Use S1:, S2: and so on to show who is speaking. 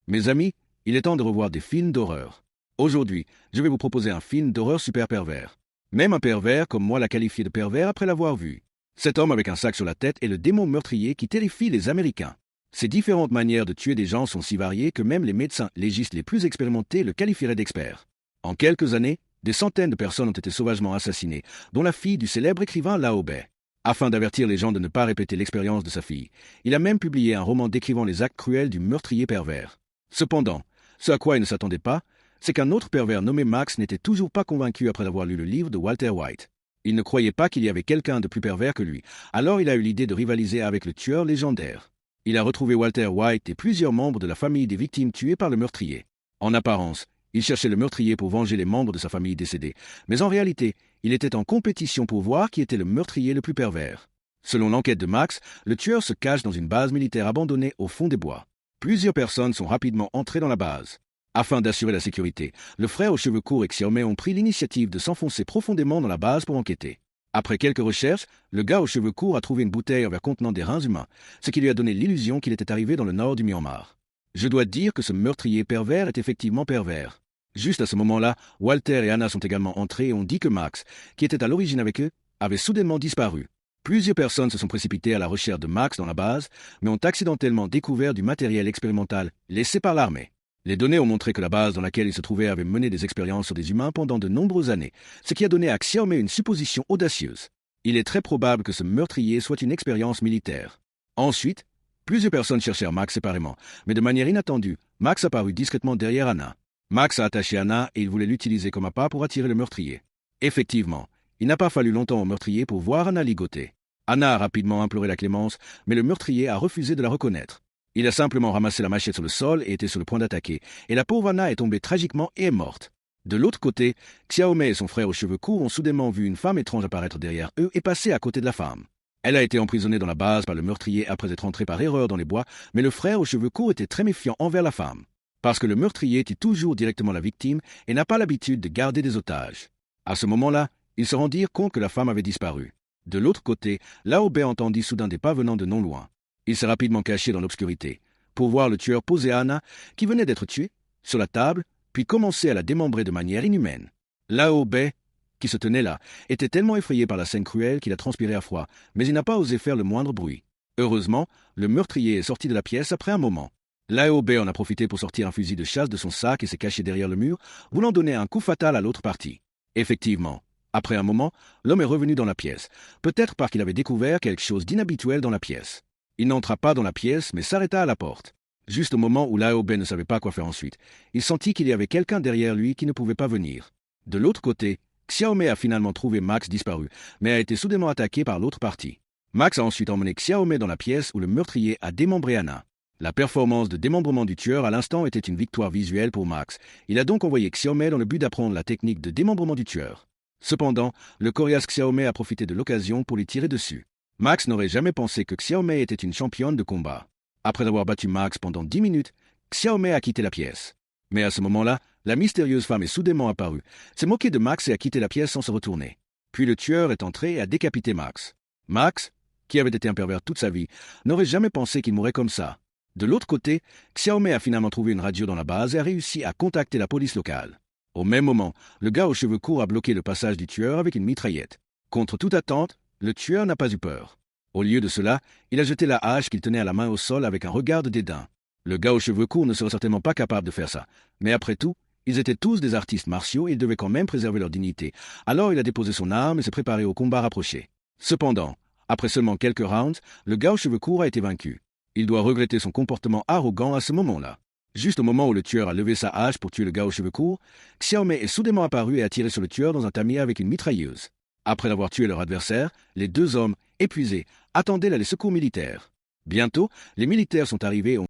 S1: Mes amis, il est temps de revoir des films d'horreur. Aujourd'hui, je vais vous proposer un film d'horreur super pervers. Même un pervers comme moi l'a qualifié de pervers après l'avoir vu. Cet homme avec un sac sur la tête est le démon meurtrier qui terrifie les Américains. Ses différentes manières de tuer des gens sont si variées que même les médecins légistes les plus expérimentés le qualifieraient d'expert. En quelques années, des centaines de personnes ont été sauvagement assassinées, dont la fille du célèbre écrivain Lao Bei. Afin d'avertir les gens de ne pas répéter l'expérience de sa fille, il a même publié un roman décrivant les actes cruels du meurtrier pervers. Cependant, ce à quoi il ne s'attendait pas, c'est qu'un autre pervers nommé Max n'était toujours pas convaincu après avoir lu le livre de Walter White. Il ne croyait pas qu'il y avait quelqu'un de plus pervers que lui, alors il a eu l'idée de rivaliser avec le tueur légendaire. Il a retrouvé Walter White et plusieurs membres de la famille des victimes tuées par le meurtrier. En apparence, il cherchait le meurtrier pour venger les membres de sa famille décédés, mais en réalité, il était en compétition pour voir qui était le meurtrier le plus pervers. Selon l'enquête de Max, le tueur se cache dans une base militaire abandonnée au fond des bois. Plusieurs personnes sont rapidement entrées dans la base. Afin d'assurer la sécurité, le frère aux cheveux courts et Xiaomei ont pris l'initiative de s'enfoncer profondément dans la base pour enquêter. Après quelques recherches, le gars aux cheveux courts a trouvé une bouteille en verre contenant des reins humains, ce qui lui a donné l'illusion qu'il était arrivé dans le nord du Myanmar. Je dois dire que ce meurtrier pervers est effectivement pervers. Juste à ce moment-là, Walter et Anna sont également entrés et ont dit que Max, qui était à l'origine avec eux, avait soudainement disparu. Plusieurs personnes se sont précipitées à la recherche de Max dans la base, mais ont accidentellement découvert du matériel expérimental laissé par l'armée. Les données ont montré que la base dans laquelle il se trouvait avait mené des expériences sur des humains pendant de nombreuses années, ce qui a donné à Xiaomei une supposition audacieuse. Il est très probable que ce meurtrier soit une expérience militaire. Ensuite, plusieurs personnes cherchèrent Max séparément, mais de manière inattendue, Max apparut discrètement derrière Anna. Max a attaché Anna et il voulait l'utiliser comme appât pour attirer le meurtrier. Effectivement, il n'a pas fallu longtemps au meurtrier pour voir Anna ligoter. Anna a rapidement imploré la clémence, mais le meurtrier a refusé de la reconnaître. Il a simplement ramassé la machette sur le sol et était sur le point d'attaquer, et la pauvre Anna est tombée tragiquement et est morte. De l'autre côté, Xiaomei et son frère aux cheveux courts ont soudainement vu une femme étrange apparaître derrière eux et passer à côté de la femme. Elle a été emprisonnée dans la base par le meurtrier après être entrée par erreur dans les bois, mais le frère aux cheveux courts était très méfiant envers la femme. Parce que le meurtrier tue toujours directement la victime et n'a pas l'habitude de garder des otages. À ce moment-là, ils se rendirent compte que la femme avait disparu. De l'autre côté, Lao Bei entendit soudain des pas venant de non loin. Il s'est rapidement caché dans l'obscurité, pour voir le tueur poser Anna, qui venait d'être tuée, sur la table, puis commencer à la démembrer de manière inhumaine. Lao Bei, qui se tenait là, était tellement effrayé par la scène cruelle qu'il a transpiré à froid, mais il n'a pas osé faire le moindre bruit. Heureusement, le meurtrier est sorti de la pièce après un moment. Lao Bei en a profité pour sortir un fusil de chasse de son sac et s'est caché derrière le mur, voulant donner un coup fatal à l'autre partie. Effectivement, après un moment, l'homme est revenu dans la pièce, peut-être parce qu'il avait découvert quelque chose d'inhabituel dans la pièce. Il n'entra pas dans la pièce, mais s'arrêta à la porte. Juste au moment où Lao Bei ne savait pas quoi faire ensuite, il sentit qu'il y avait quelqu'un derrière lui qui ne pouvait pas venir. De l'autre côté, Xiaomei a finalement trouvé Max disparu, mais a été soudainement attaqué par l'autre partie. Max a ensuite emmené Xiaomei dans la pièce où le meurtrier a démembré Anna. La performance de démembrement du tueur à l'instant était une victoire visuelle pour Max. Il a donc envoyé Xiaomei dans le but d'apprendre la technique de démembrement du tueur. Cependant, le coriace Xiaomei a profité de l'occasion pour lui tirer dessus. Max n'aurait jamais pensé que Xiaomei était une championne de combat. Après avoir battu Max pendant 10 minutes, Xiaomei a quitté la pièce. Mais à ce moment-là, la mystérieuse femme est soudainement apparue, s'est moquée de Max et a quitté la pièce sans se retourner. Puis le tueur est entré et a décapité Max. Max, qui avait été un pervers toute sa vie, n'aurait jamais pensé qu'il mourrait comme ça. De l'autre côté, Xiaomei a finalement trouvé une radio dans la base et a réussi à contacter la police locale. Au même moment, le gars aux cheveux courts a bloqué le passage du tueur avec une mitraillette. Contre toute attente, le tueur n'a pas eu peur. Au lieu de cela, il a jeté la hache qu'il tenait à la main au sol avec un regard de dédain. Le gars aux cheveux courts ne serait certainement pas capable de faire ça. Mais après tout, ils étaient tous des artistes martiaux et ils devaient quand même préserver leur dignité. Alors il a déposé son arme et s'est préparé au combat rapproché. Cependant, après seulement quelques rounds, le gars aux cheveux courts a été vaincu. Il doit regretter son comportement arrogant à ce moment-là. Juste au moment où le tueur a levé sa hache pour tuer le gars aux cheveux courts, Xiaomei est soudainement apparu et a tiré sur le tueur dans un tamis avec une mitrailleuse. Après avoir tué leur adversaire, les deux hommes, épuisés, attendaient les secours militaires. Bientôt, les militaires sont arrivés et ont